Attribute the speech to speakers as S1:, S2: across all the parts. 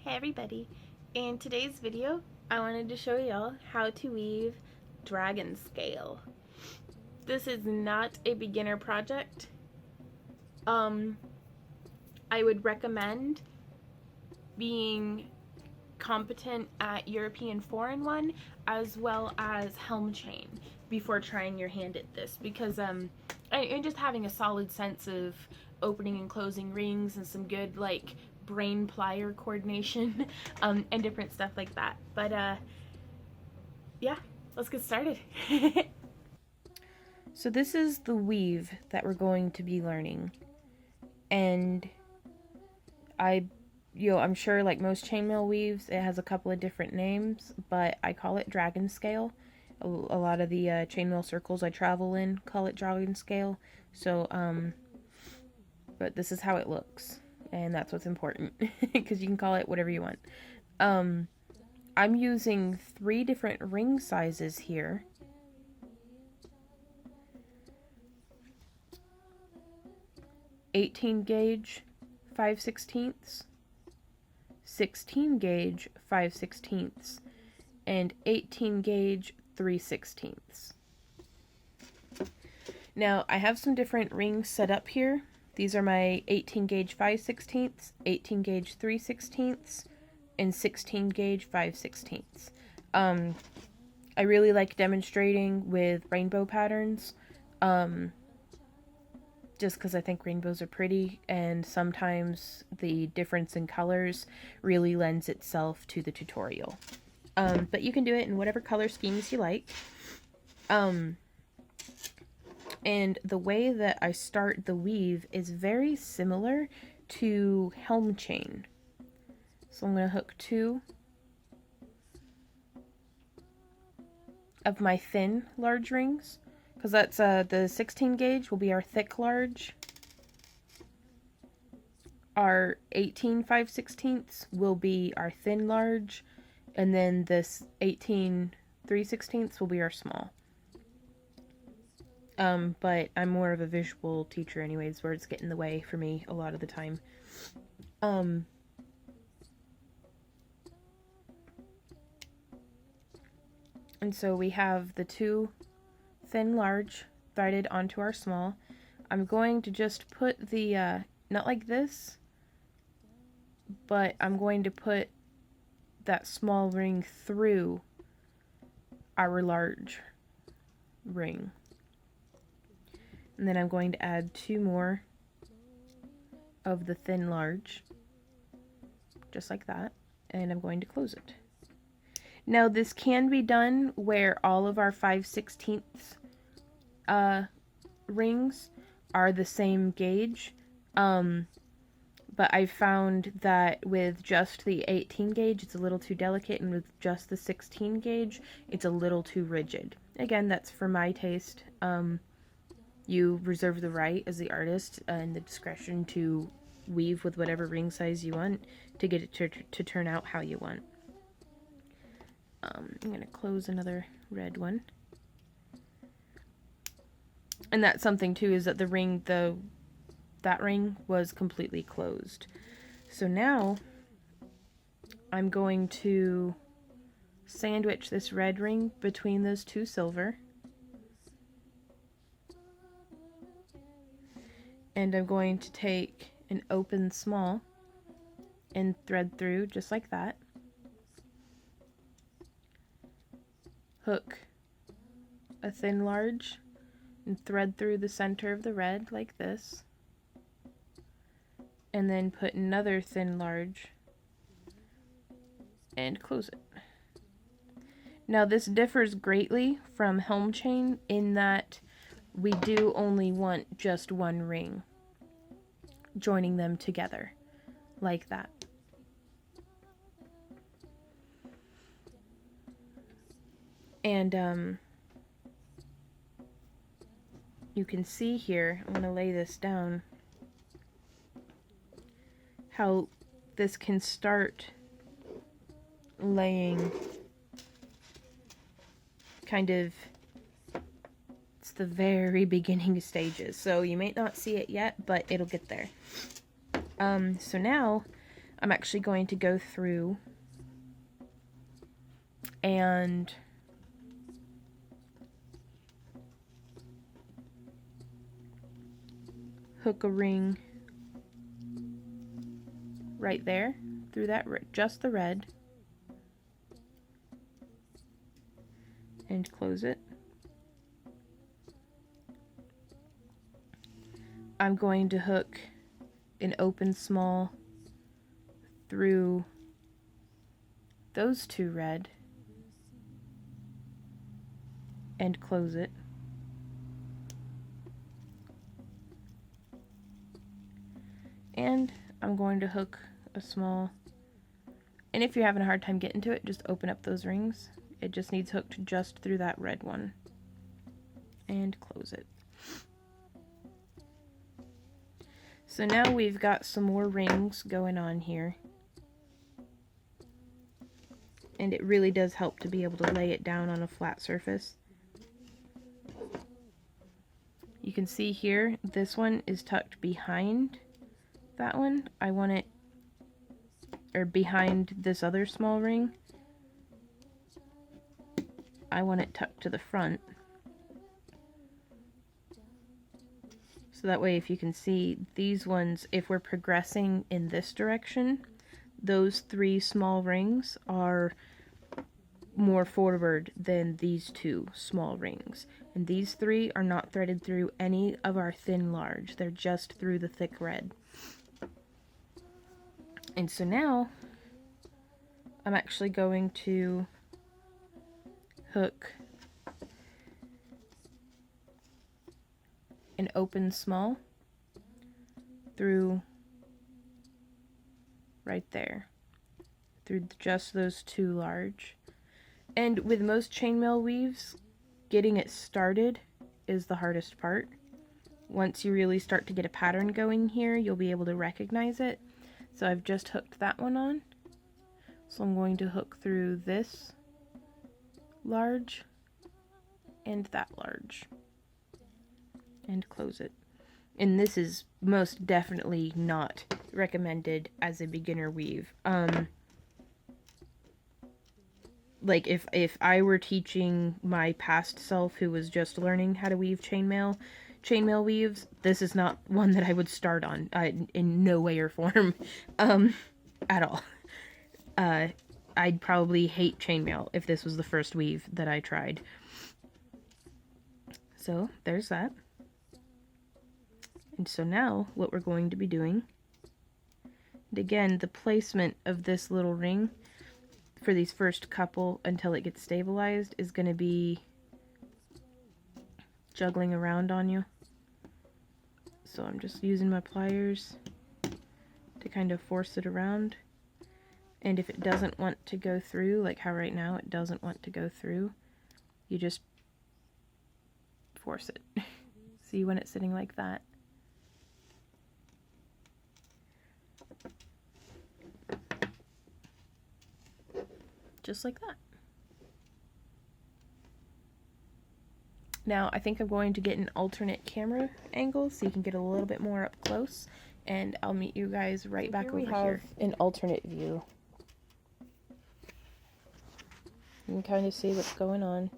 S1: Hey everybody! In today's video, I wanted to show y'all how to weave dragon scale. This is not a beginner project. I would recommend being competent at European 4-in-1 as well as helm chain before trying your hand at this, because and just having a solid sense of opening and closing rings and some good like brain plier coordination and different stuff like that. But yeah, let's get started. So this is the weave that we're going to be learning, and I'm sure like most chainmail weaves, it has a couple of different names, but I call it dragon scale. A lot of the chainmail circles I travel in call it dragon scale. So, but this is how it looks, and that's what's important, because you can call it whatever you want. I'm using 3 different ring sizes here. (18 gauge 5/16, 16 gauge 5/16, and 18 gauge 3/16. Now I have some different rings set up here. These are my 18 gauge 5/16, 18 gauge 3/16, and 16 gauge 5/16. I really like demonstrating with rainbow patterns, just because I think rainbows are pretty, and sometimes the difference in colors really lends itself to the tutorial. But you can do it in whatever color schemes you like. And the way that I start the weave is very similar to helm chain. So I'm going to hook 2 of my thin large rings, because that's the 16 gauge will be our thick large. Our 18 5/16 will be our thin large, and then this 18 3/16 will be our small. But I'm more of a visual teacher anyways, words get in the way for me a lot of the time. And so we have the 2 thin large threaded onto our small. I'm going to just put the, not like this, but I'm going to put that small ring through our large ring. And then I'm going to add 2 more of the thin large, just like that, and I'm going to close it. Now this can be done where all of our 5/16 rings are the same gauge, but I found that with just the 18 gauge it's a little too delicate, and with just the 16 gauge it's a little too rigid. Again, that's for my taste. You reserve the right as the artist and the discretion to weave with whatever ring size you want to get it to turn out how you want. I'm going to close another red one. And that's something too, is that the ring, that ring was completely closed. So now I'm going to sandwich this red ring between those 2 silver. And I'm going to take an open small and thread through just like that. Hook a thin large and thread through the center of the red like this, and then put another thin large and close it. Now this differs greatly from helm chain in that we do only want just 1 ring, joining them together like that. And you can see here, I'm going to lay this down, how this can start laying kind of, it's the very beginning stages, so you may not see it yet, but it'll get there. So now I'm actually going to go through and hook a ring right there through that, just the red, and close it. I'm going to hook an open small through those two red and close it. And I'm going to hook a small, and if you're having a hard time getting to it, just open up those rings. It just needs hooked just through that red one and close it. So now we've got some more rings going on here, and it really does help to be able to lay it down on a flat surface. You can see here, this one is tucked behind that one. I want it, or behind this other small ring. I want it tucked to the front. So that way, if you can see, these ones, if we're progressing in this direction, those three small rings are more forward than these two small rings. And these three are not threaded through any of our thin large. They're just through the thick red. And so now, I'm actually going to hook an open small through right there, through just those two large. And with most chainmail weaves, getting it started is the hardest part. Once you really start to get a pattern going here, you'll be able to recognize it. So I've just hooked that one on. So I'm going to hook through this large and that large and close it. And this is most definitely not recommended as a beginner weave. Like if I were teaching my past self who was just learning how to weave chainmail weaves, this is not one that I would start on, in no way or form, at all. I'd probably hate chainmail if this was the first weave that I tried. So there's that. And so now what we're going to be doing, and again, the placement of this little ring for these first couple until it gets stabilized is going to be juggling around on you. So I'm just using my pliers to kind of force it around. And if it doesn't want to go through, like how right now it doesn't want to go through, you just force it. See when it's sitting like that? Just like that. Now I think I'm going to get an alternate camera angle so you can get a little bit more up close, and I'll meet you guys right back over here. We have an alternate view. You can kind of see what's going on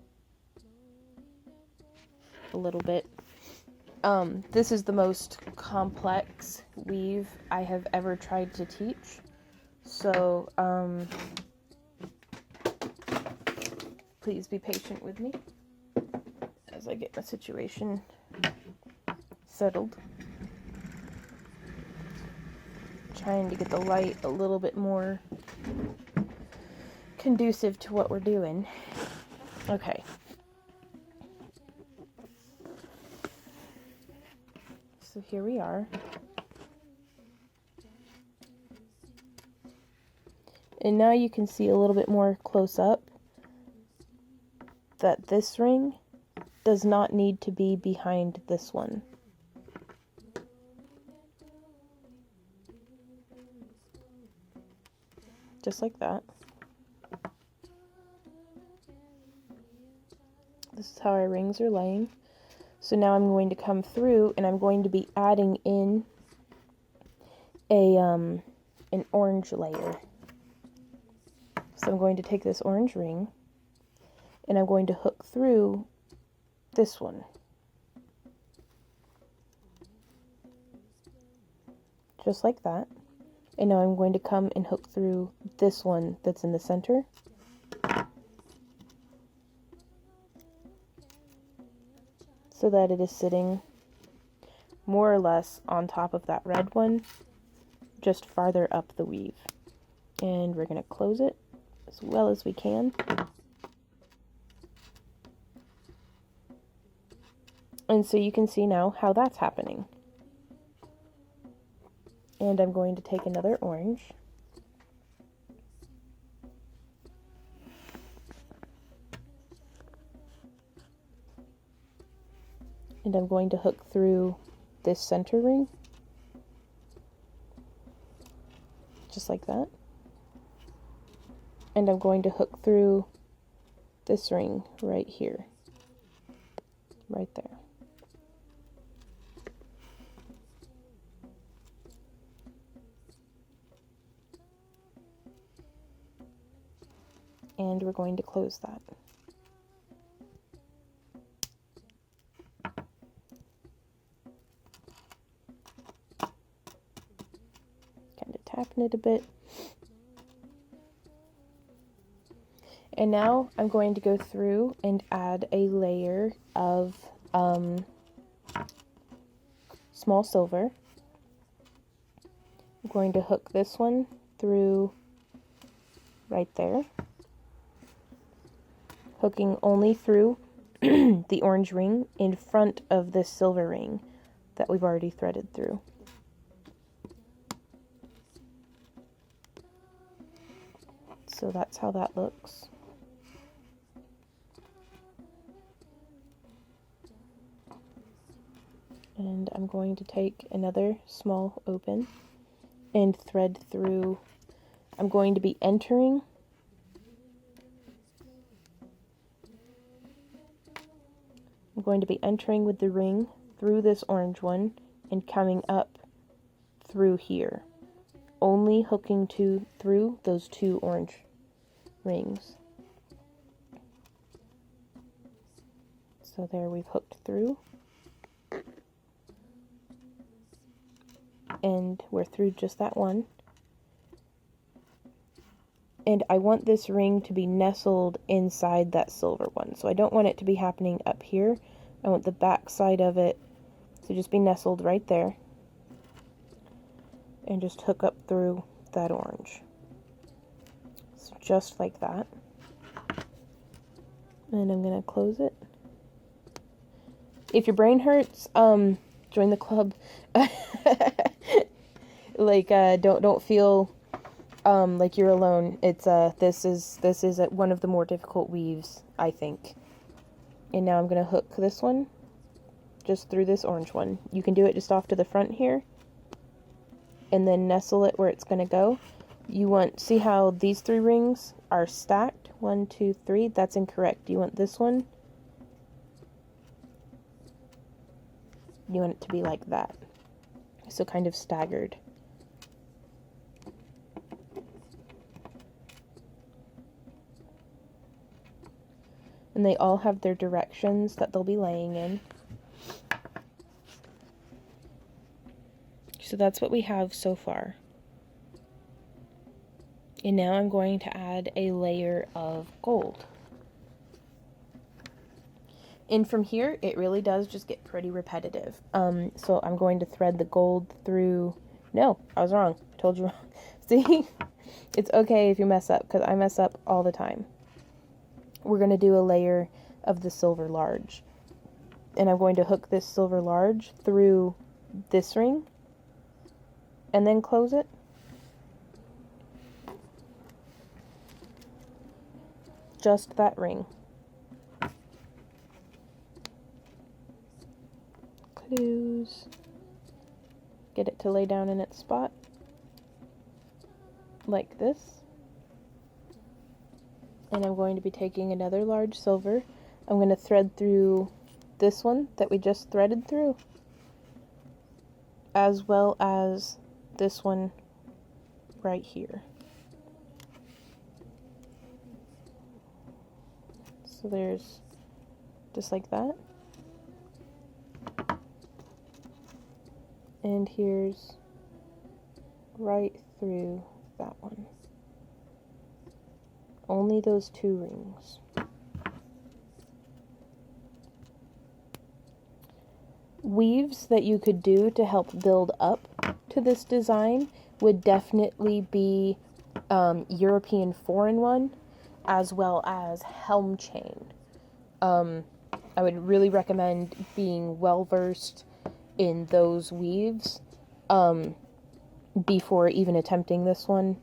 S1: a little bit. This is the most complex weave I have ever tried to teach. So, please be patient with me as I get my situation settled. Trying to get the light a little bit more conducive to what we're doing. Okay. So here we are. And now you can see a little bit more close up that this ring does not need to be behind this one. Just like that. This is how our rings are laying. So now I'm going to come through and I'm going to be adding in an an orange layer. So I'm going to take this orange ring and I'm going to hook through this one. Just like that. And now I'm going to come and hook through this one that's in the center. So that it is sitting more or less on top of that red one, just farther up the weave. And we're going to close it as well as we can. And so you can see now how that's happening. And I'm going to take another orange. And I'm going to hook through this center ring. Just like that. And I'm going to hook through this ring right here. Right there. And we're going to close that. Kind of tapping it a bit. And now I'm going to go through and add a layer of small silver. I'm going to hook this one through right there. Hooking only through the orange ring in front of this silver ring that we've already threaded through. So that's how that looks. And I'm going to take another small open and thread through. I'm going to be entering with the ring through this orange one and coming up through here, only hooking through those two orange rings. So there, we've hooked through, and we're through just that one. And I want this ring to be nestled inside that silver one. So I don't want it to be happening up here. I want the back side of it to just be nestled right there. And just hook up through that orange. So just like that. And I'm going to close it. If your brain hurts, join the club. Like, don't feel like you're alone. It's this is one of the more difficult weaves, I think. And now I'm gonna hook this one just through this orange one. You can do it just off to the front here, and then nestle it where it's gonna go. You want, see how these three rings are stacked? 1, 2, 3. That's incorrect. You want this one. You want it to be like that, so kind of staggered. And they all have their directions that they'll be laying in. So that's what we have so far. And now I'm going to add a layer of gold. And from here, it really does just get pretty repetitive. So I'm going to thread the gold through... No, I was wrong. I told you wrong. See? It's okay if you mess up, because I mess up all the time. We're going to do a layer of the silver large. And I'm going to hook this silver large through this ring. And then close it. Just that ring. Close. Get it to lay down in its spot. Like this. And I'm going to be taking another large silver. I'm going to thread through this one that we just threaded through, as well as this one right here. So there's just like that. And here's right through that one. Only those 2 rings. Weaves that you could do to help build up to this design would definitely be European 4-in-1, as well as helm chain. I would really recommend being well versed in those weaves before even attempting this one.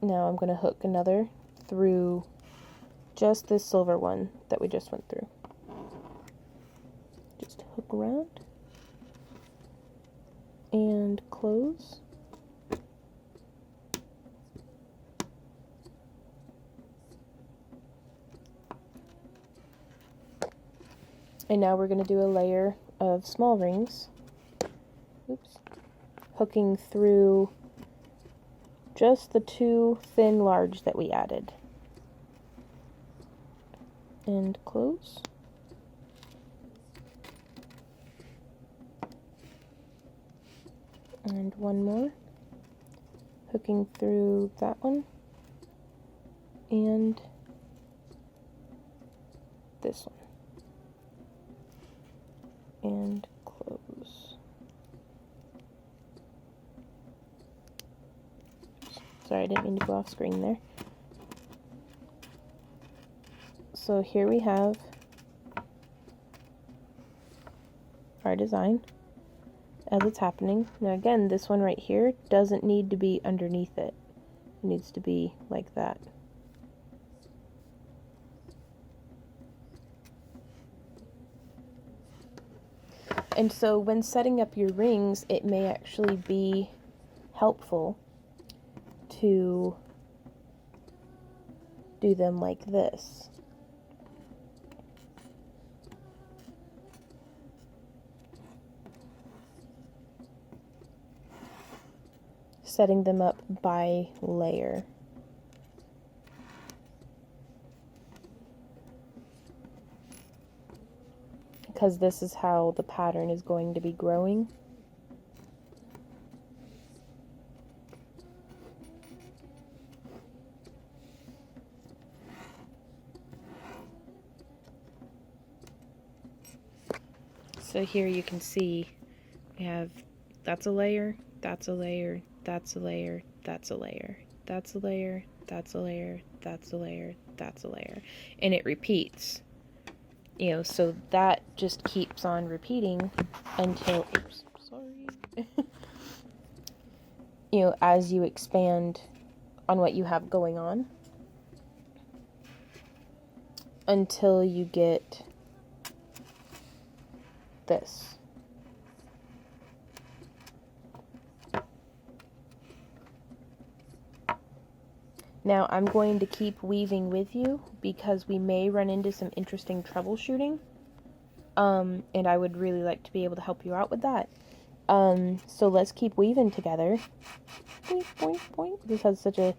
S1: Now I'm going to hook another through just this silver one that we just went through. Just hook around and close. And now we're going to do a layer of small rings. Oops. Hooking through just the 2 thin large that we added. And close. And one more. Hooking through that one. And this one. And close. Sorry, I didn't mean to go off screen there. So here we have our design as it's happening. Now again, this one right here doesn't need to be underneath it. It needs to be like that. And so when setting up your rings, it may actually be helpful to do them like this. Setting them up by layer. Because this is how the pattern is going to be growing. So here you can see we have, that's a layer, that's a layer, that's a layer, that's a layer, that's a layer, that's a layer, that's a layer, that's a layer, and it repeats. You know, so that just keeps on repeating until, oops, sorry, you know, as you expand on what you have going on, until you get this. Now I'm going to keep weaving with you because we may run into some interesting troubleshooting, and I would really like to be able to help you out with that. So let's keep weaving together. Boink, boink, boink. This has such a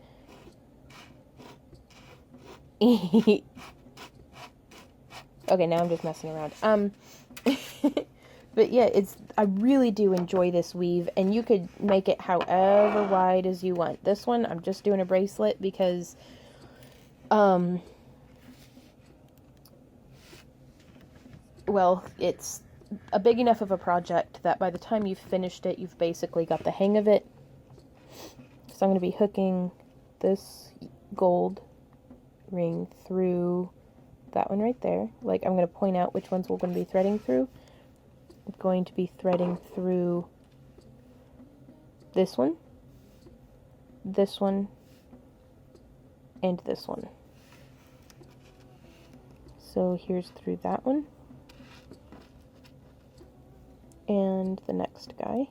S1: okay, now I'm just messing around. But yeah, I really do enjoy this weave, and you could make it however wide as you want. This one, I'm just doing a bracelet because, well, it's a big enough of a project that by the time you've finished it, you've basically got the hang of it. So I'm going to be hooking this gold ring through that one right there. Like, I'm going to point out which ones we're going to be threading through. I'm going to be threading through this one, and this one. So here's through that one, and the next guy,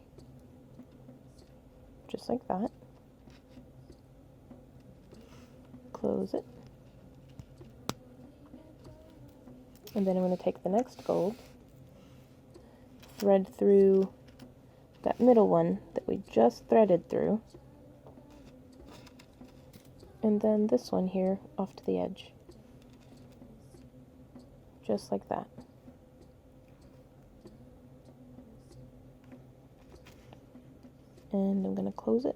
S1: just like that. Close it. And then I'm going to take the next gold, thread through that middle one that we just threaded through, and then this one here off to the edge, just like that. And I'm going to close it.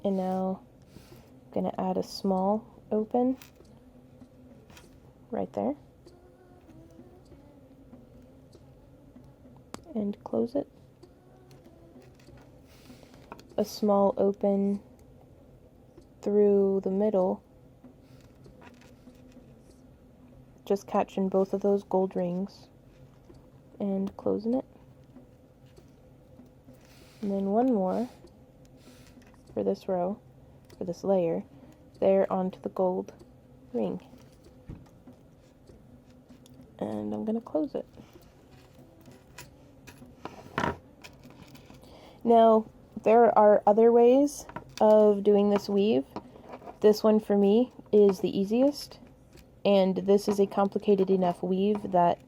S1: And now I'm going to add a small open right there. And close it. A small open through the middle, just catching both of those gold rings and closing it. And then one more for this row, for this layer, there onto the gold ring. And I'm going to close it. Now, there are other ways of doing this weave. This one for me is the easiest, and this is a complicated enough weave that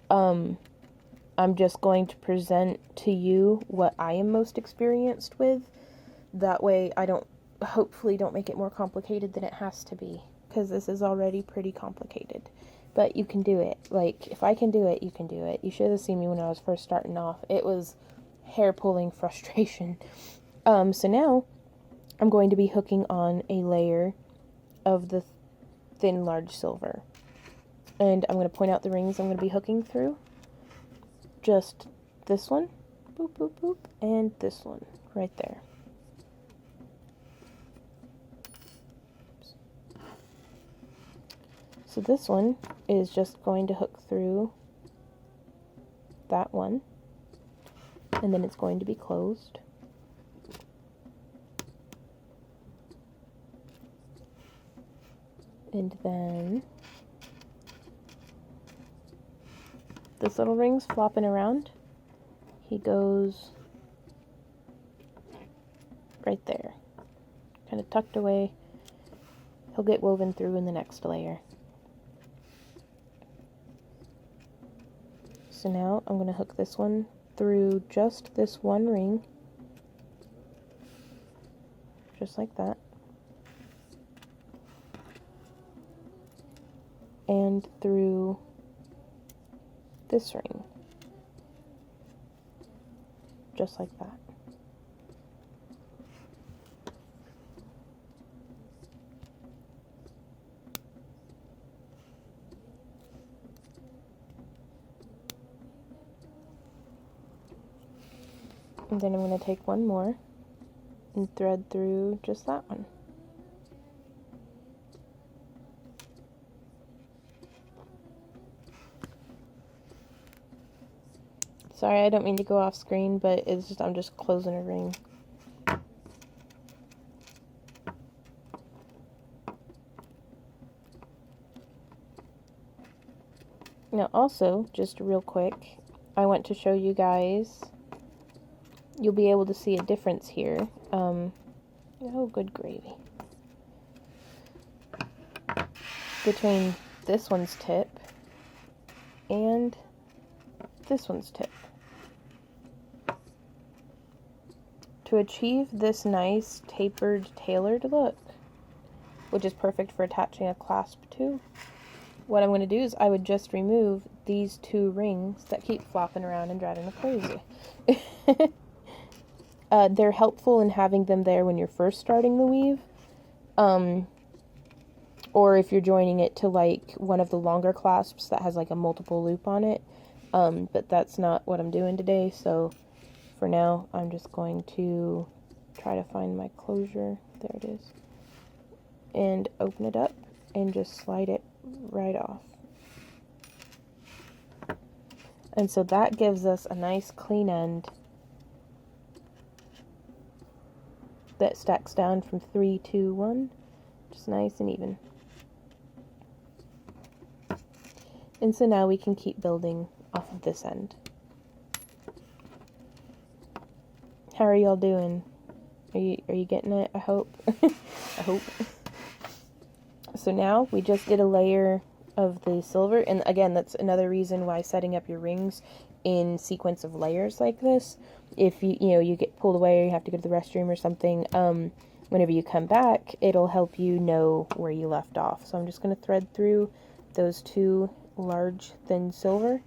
S1: I'm just going to present to you what I am most experienced with. That way I hopefully don't make it more complicated than it has to be, because this is already pretty complicated. But you can do it. Like, if I can do it, you can do it. You should have seen me when I was first starting off. It was hair-pulling frustration. So now I'm going to be hooking on a layer of the thin large silver. And I'm going to point out the rings I'm going to be hooking through. Just this one, boop, boop, boop, and this one right there. So this one is just going to hook through that one, and then it's going to be closed. And then this little ring's flopping around. He goes right there, kind of tucked away. He'll get woven through in the next layer. So now I'm going to hook this one through just this one ring, just like that, and through this ring, just like that. And then I'm going to take one more and thread through just that one. Sorry, I don't mean to go off screen, but it's just I'm just closing a ring. Now also, just real quick, I want to show you guys, you'll be able to see a difference here. Oh, good gravy. Between this one's tip and this one's tip. To achieve this nice tapered, tailored look, which is perfect for attaching a clasp to, what I'm going to do is I would just remove these two rings that keep flopping around and driving me crazy. They're helpful in having them there when you're first starting the weave, or if you're joining it to like one of the longer clasps that has like a multiple loop on it, but that's not what I'm doing today, so for now I'm just going to try to find my closure, there it is, and open it up and just slide it right off. And so that gives us a nice clean end that stacks down from 3, 2, 1, just nice and even. And so now we can keep building off of this end. How are y'all doing? Are you getting it? I hope. I hope. So now we just did a layer of the silver. And again, that's another reason why setting up your rings in sequence of layers like this, if you get pulled away or you have to go to the restroom or something, whenever you come back, it'll help you know where you left off. So I'm just going to thread through those two large thin silver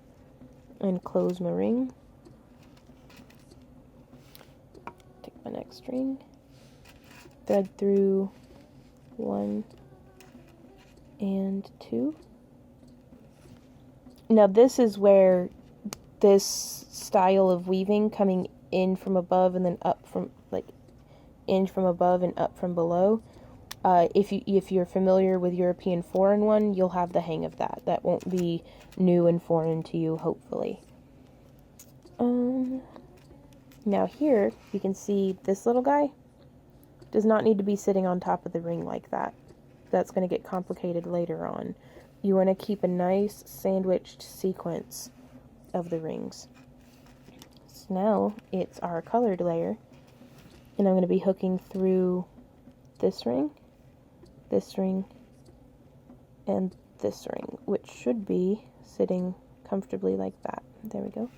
S1: and close my ring. Take my next ring, thread through 1 and 2. Now this is where this style of weaving, coming in from above and then up from, like, in from above and up from below, if you're familiar with European 4-in-1, you'll have the hang of that. That won't be new and foreign to you, hopefully. Now here, you can see this little guy does not need to be sitting on top of the ring like that. That's going to get complicated later on. You want to keep a nice sandwiched sequence of the rings. So now it's our colored layer, and I'm going to be hooking through this ring, and this ring, which should be sitting comfortably like that. There we go.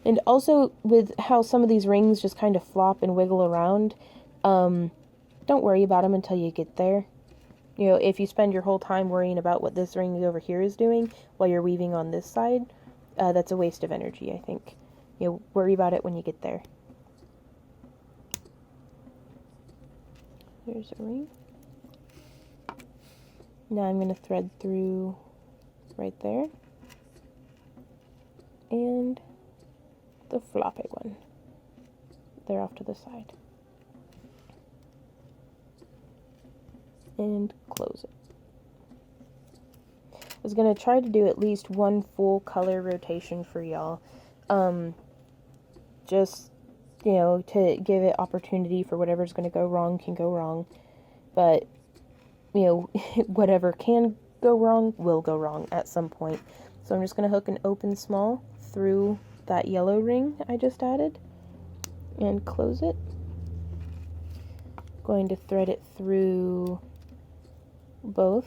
S1: And also, with how some of these rings just kind of flop and wiggle around, don't worry about them until you get there. You know, if you spend your whole time worrying about what this ring over here is doing while you're weaving on this side, that's a waste of energy, I think. You know, worry about it when you get there. There's a ring. Now I'm going to thread through right there. And the floppy one. They're off to the side. And close it. I was going to try to do at least one full color rotation for y'all. Just, you know, to give it opportunity for whatever's going to go wrong can go wrong. But, you know, whatever can go wrong will go wrong at some point. So I'm just going to hook an open small through that yellow ring I just added and close it. Going to thread it through both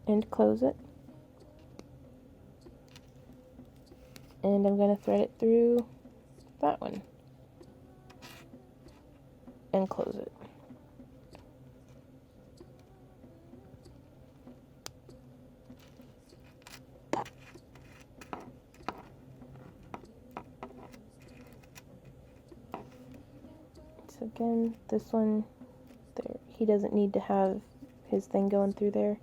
S1: and close it. And I'm going to thread it through that one and close it. So again, this one, there, he doesn't need to have his thing going through there.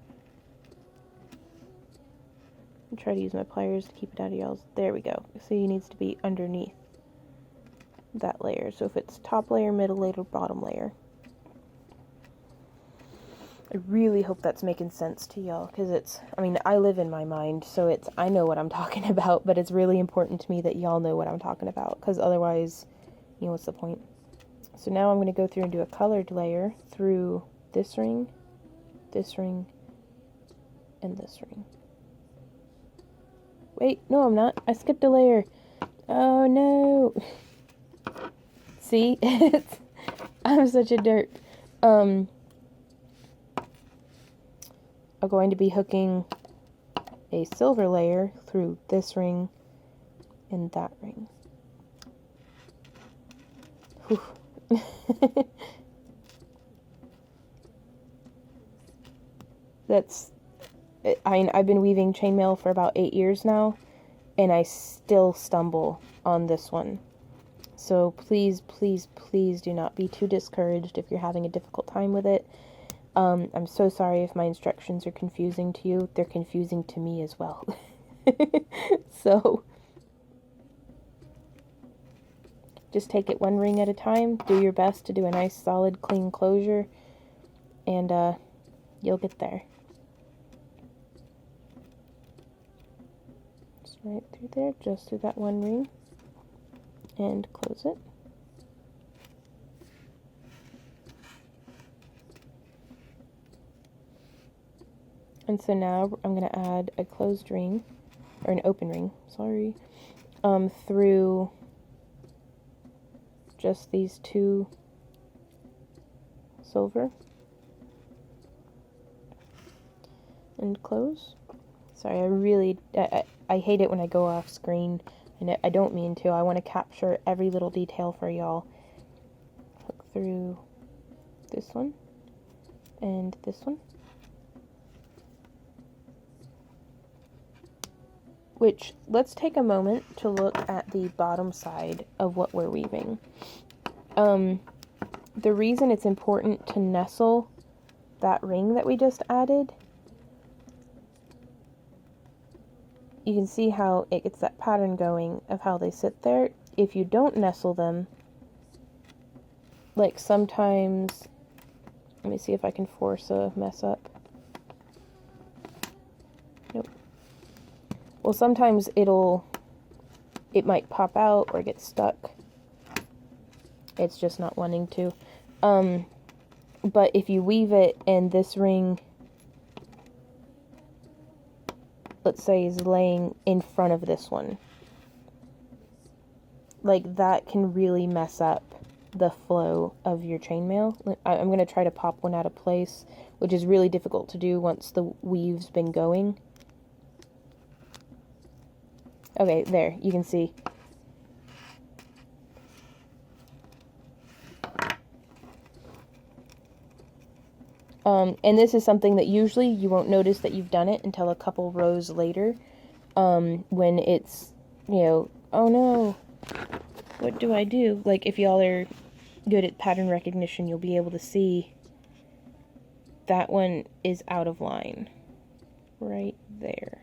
S1: I'll try to use my pliers to keep it out of y'all's. There we go. So he needs to be underneath that layer. So if it's top layer, middle layer, bottom layer. I really hope that's making sense to y'all, because it's, I mean, I live in my mind, so it's, I know what I'm talking about, but it's really important to me that y'all know what I'm talking about, because otherwise, you know, what's the point? So now I'm going to go through and do a colored layer through this ring, and this ring. Wait, no I'm not. I skipped a layer. Oh no. See? I'm such a derp. I'm going to be hooking a silver layer through this ring and that ring. Whew. That's, I mean, I've been weaving chainmail for about 8 years now, and I still stumble on this one. So please, please, please do not be too discouraged if you're having a difficult time with it. I'm so sorry if my instructions are confusing to you. They're confusing to me as well. So just take it one ring at a time. Do your best to do a nice, solid, clean closure, and you'll get there. Just right through there, just through that one ring, and close it. And so now I'm going to add a closed ring, or an open ring, sorry, through just these two silver. and close. Sorry, I hate it when I go off screen, and I don't mean to. I want to capture every little detail for y'all. Hook through this one and this one. Which, let's take a moment to look at the bottom side of what we're weaving. The reason it's important to nestle that ring that we just added, you can see how it gets that pattern going of how they sit there. If you don't nestle them, like sometimes, let me see if I can force a mess up. Nope. Well, sometimes it might pop out or get stuck. It's just not wanting to. But if you weave it and this ring, let's say, is laying in front of this one, like that can really mess up the flow of your chainmail. I'm going to try to pop one out of place, which is really difficult to do once the weave's been going. Okay, there, you can see. And this is something that usually you won't notice that you've done it until a couple rows later, when it's, you know, oh no, what do I do? Like, if y'all are good at pattern recognition, you'll be able to see that one is out of line, right there.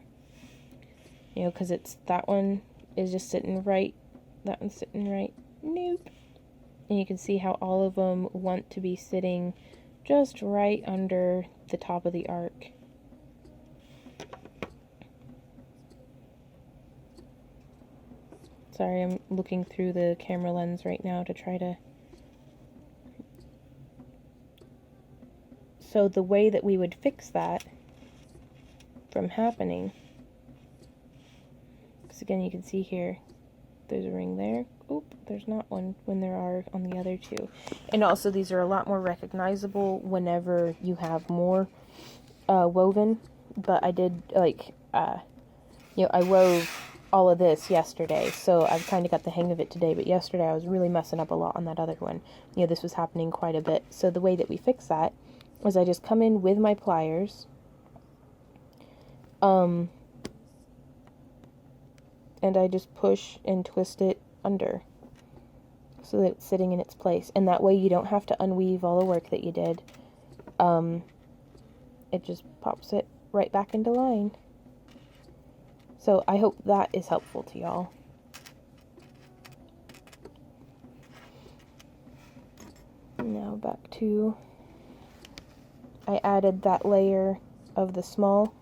S1: You know, because it's, that one is just sitting right, that one's sitting right, nope. And you can see how all of them want to be sitting just right under the top of the arc. Sorry, I'm looking through the camera lens right now to try to... So the way that we would fix that from happening, because again you can see here, there's a ring there. Oop, there's not one when there are on the other two. And also these are a lot more recognizable whenever you have more woven. But I did, like, you know, I wove all of this yesterday, so I've kind of got the hang of it today. But yesterday I was really messing up a lot on that other one. You know, this was happening quite a bit. So the way that we fix that is I just come in with my pliers, and I just push and twist it under so that it's sitting in its place, and that way you don't have to unweave all the work that you did. It just pops it right back into line. So I hope that is helpful to y'all. Now back to, I added that layer of the small.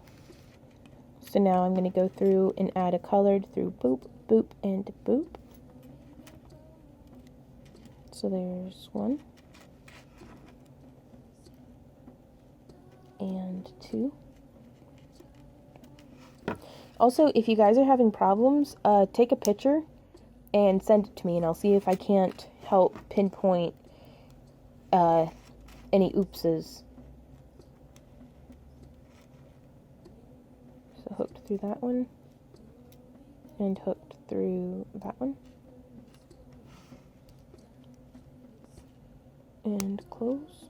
S1: So now I'm going to go through and add a colored through boop, boop, and boop. So there's one. And two. Also, if you guys are having problems, take a picture and send it to me, and I'll see if I can't help pinpoint any oopses. So hooked through that one, and hooked through that one, and close.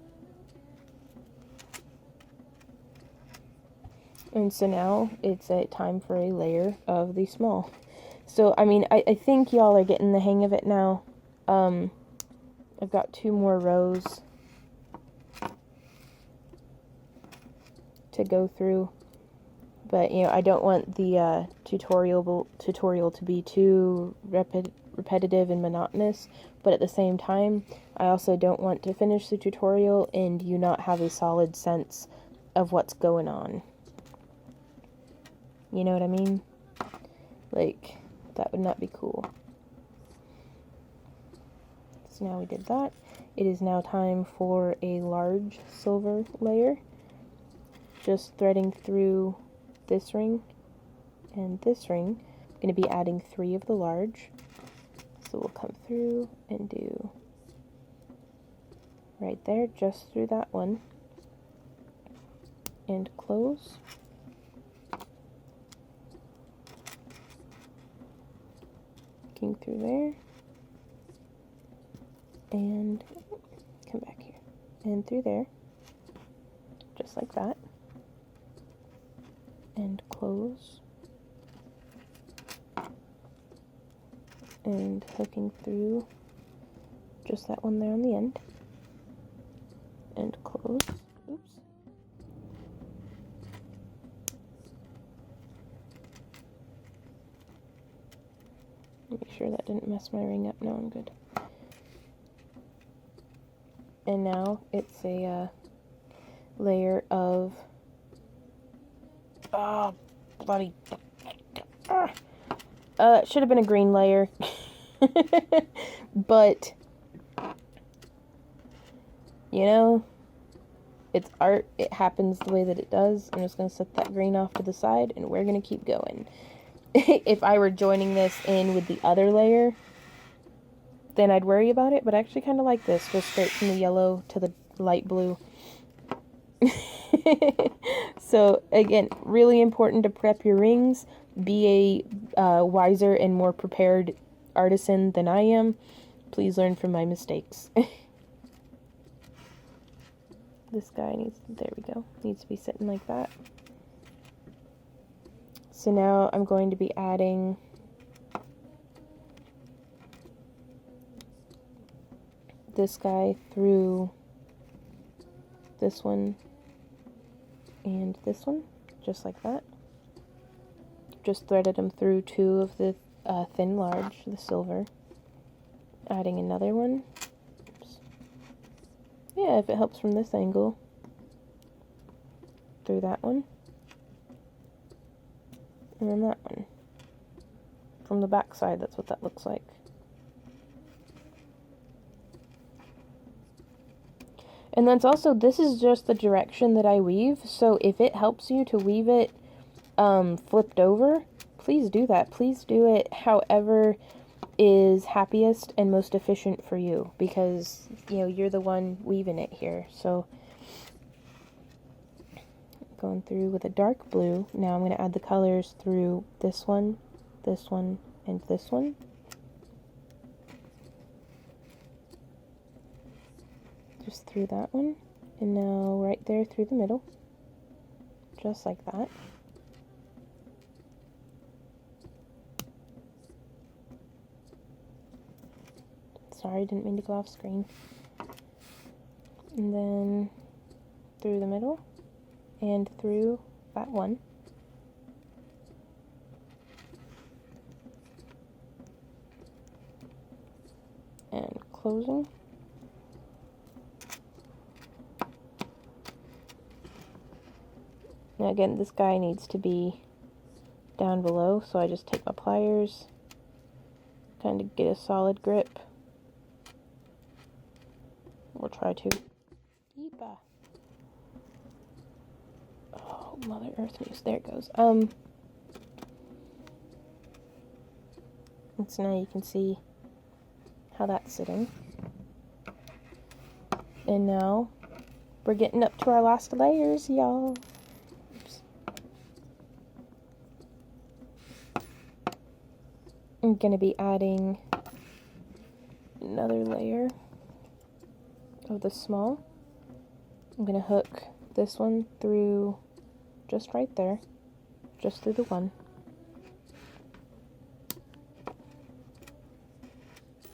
S1: And so now it's time for a layer of the small. So, I mean, I think y'all are getting the hang of it now. I've got 2 more rows to go through. But, you know, I don't want the tutorial to be too repetitive and monotonous. But at the same time, I also don't want to finish the tutorial and you not have a solid sense of what's going on. You know what I mean? Like, that would not be cool. So now we did that. It is now time for a large silver layer. Just threading through this ring and this ring. I'm going to be adding 3 of the large. So we'll come through and do right there, just through that one. And close. hooking through there, and come back here, and through there, just like that, and close, and hooking through just that one there on the end, and close. Oops. Make sure that didn't mess my ring up. No, I'm good. And now it's a layer of bloody it should have been a green layer. But you know, it's art. It happens the way that it does. I'm just going to set that green off to the side, and we're going to keep going. If I were joining this in with the other layer, then I'd worry about it, but I actually kind of like this. Go straight from the yellow to the light blue. So, again, really important to prep your rings. Be a wiser and more prepared artisan than I am. Please learn from my mistakes. This guy needs, there we go, needs to be sitting like that. So now I'm going to be adding this guy through this one and this one, just like that. Just threaded them through two of the thin large, the silver. Adding another one. Oops. Yeah, if it helps from this angle. Through that one. And then that one. From the back side, that's what that looks like. And that's also, this is just the direction that I weave, so if it helps you to weave it flipped over, please do that. Please do it however is happiest and most efficient for you, because, you know, you're the one weaving it here. So going through with a dark blue. Now I'm going to add the colors through this one, and this one. Just through that one, and now right there through the middle, just like that. Sorry, didn't mean to go off screen. And then through the middle, and through that one. And closing. Now again, this guy needs to be down below, so I just take my pliers, kind of get a solid grip. We'll try to. Yeepa. Oh, Mother Earth news. There it goes. And so now you can see how that's sitting. And now we're getting up to our last layers, y'all. I'm going to be adding another layer of the small. I'm going to hook this one through just right there, just through the one.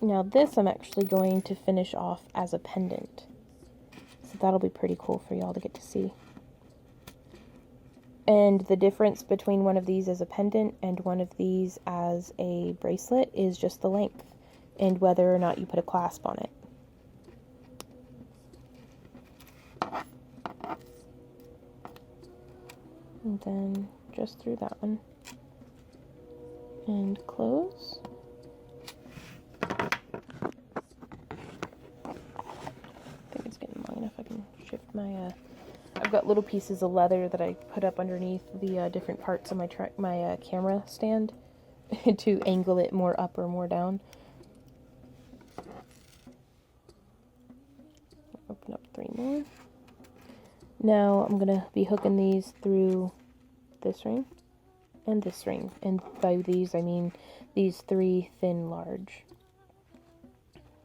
S1: Now this I'm actually going to finish off as a pendant, so that'll be pretty cool for y'all to get to see. And the difference between one of these as a pendant and one of these as a bracelet is just the length and whether or not you put a clasp on it. And then just through that one. And close. I think it's getting long enough. I can shift my I've got little pieces of leather that I put up underneath the different parts of my camera stand to angle it more up or more down. Open up 3 more. Now I'm going to be hooking these through this ring and this ring. And by these I mean these 3 thin large.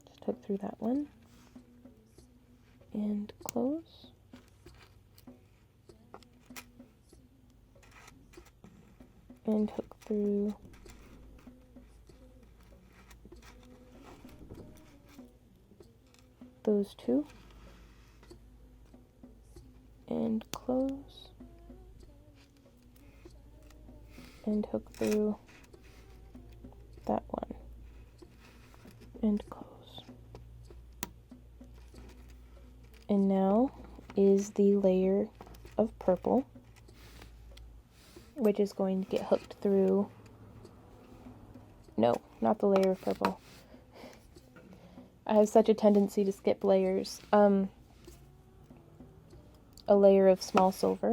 S1: Just hook through that one and close. And hook through those 2 and close and hook through that one and close. And now is the layer of purple, which is going to get hooked through, no, not the layer of purple. I have such a tendency to skip layers. A layer of small silver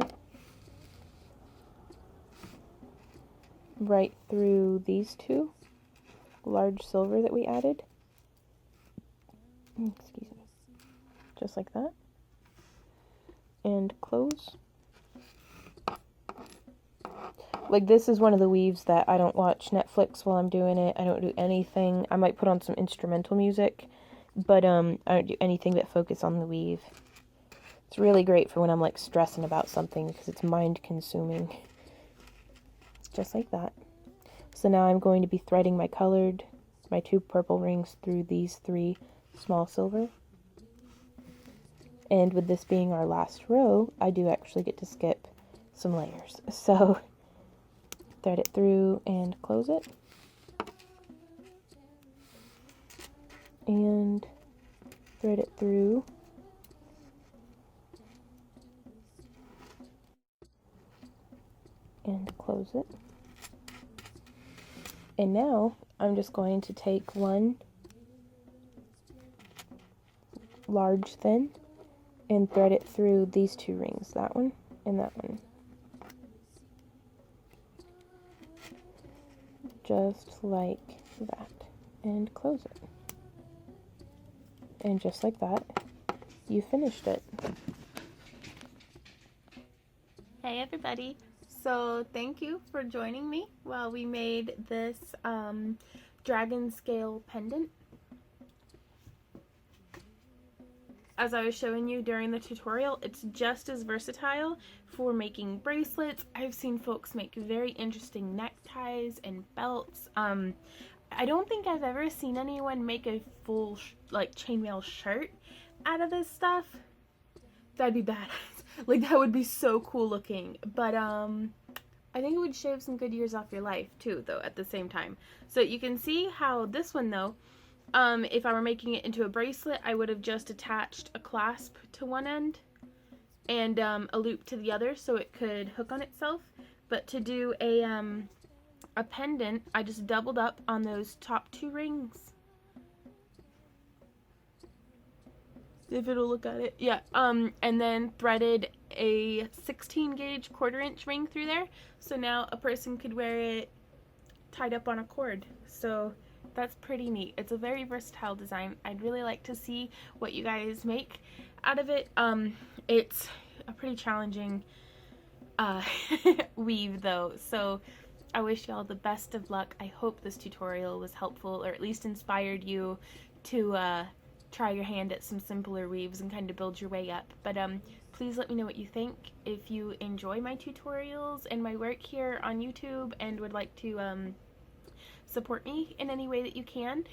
S1: right through these 2 large silver that we added. Excuse me. Just like that. And close. Like, this is one of the weaves that I don't watch Netflix while I'm doing it. I don't do anything. I might put on some instrumental music, but I don't do anything but focus on the weave. It's really great for when I'm like stressing about something because it's mind consuming. Just like that. So now I'm going to be threading my 2 purple rings through these 3 small silver. And with this being our last row, I do actually get to skip some layers. So thread it through and close it. And thread it through. And close it. And now I'm just going to take one large thin and thread it through these 2 rings, that one and that one. Just like that. And close it. And just like that, you finished it. Hey everybody! So thank you for joining me while we made this dragon scale pendant. As I was showing you during the tutorial, it's just as versatile for making bracelets. I've seen folks make very interesting neckties and belts. I don't think I've ever seen anyone make a full like chainmail shirt out of this stuff. That'd be badass. Like, that would be so cool looking. But I think it would shave some good years off your life too, though, at the same time. So you can see how this one, though, if I were making it into a bracelet, I would have just attached a clasp to one end and a loop to the other so it could hook on itself. But to do a pendant, I just doubled up on those top 2 rings. If it'll look at it. Yeah, and then threaded a 16 gauge 1/4 inch ring through there. So now a person could wear it tied up on a cord. So that's pretty neat. It's a very versatile design. I'd really like to see what you guys make out of it. It's a pretty challenging weave though. So I wish y'all the best of luck. I hope this tutorial was helpful or at least inspired you to try your hand at some simpler weaves and kind of build your way up. But please let me know what you think. If you enjoy my tutorials and my work here on YouTube and would like to support me in any way that you can,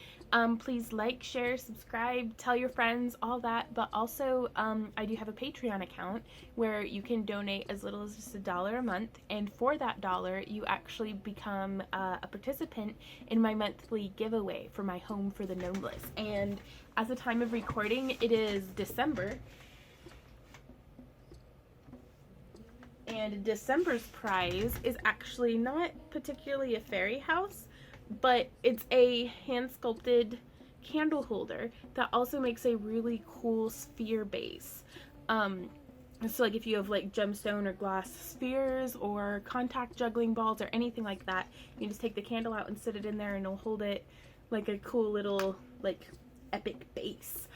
S1: please like, share, subscribe, tell your friends, all that. But also I do have a Patreon account where you can donate as little as just $1 a month, and for that $1 you actually become a participant in my monthly giveaway for my Home for the Gnomeless. And at the time of recording, it is December, and December's prize is actually not particularly a fairy house, but it's a hand-sculpted candle holder that also makes a really cool sphere base. So like if you have like gemstone or glass spheres or contact juggling balls or anything like that, you can just take the candle out and sit it in there and it'll hold it like a cool little like epic base.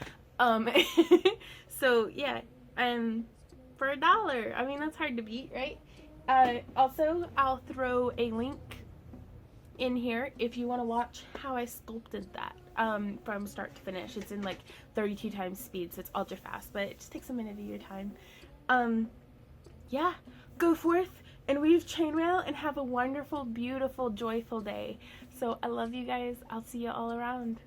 S1: So yeah, for $1, I mean, that's hard to beat, right? Also, I'll throw a link in here if you want to watch how I sculpted that from start to finish. It's in like 32 times speed, so it's ultra fast, but it just takes a minute of your time. Yeah, go forth and weave chainmail and have a wonderful, beautiful, joyful day. So I love you guys. I'll see you all around.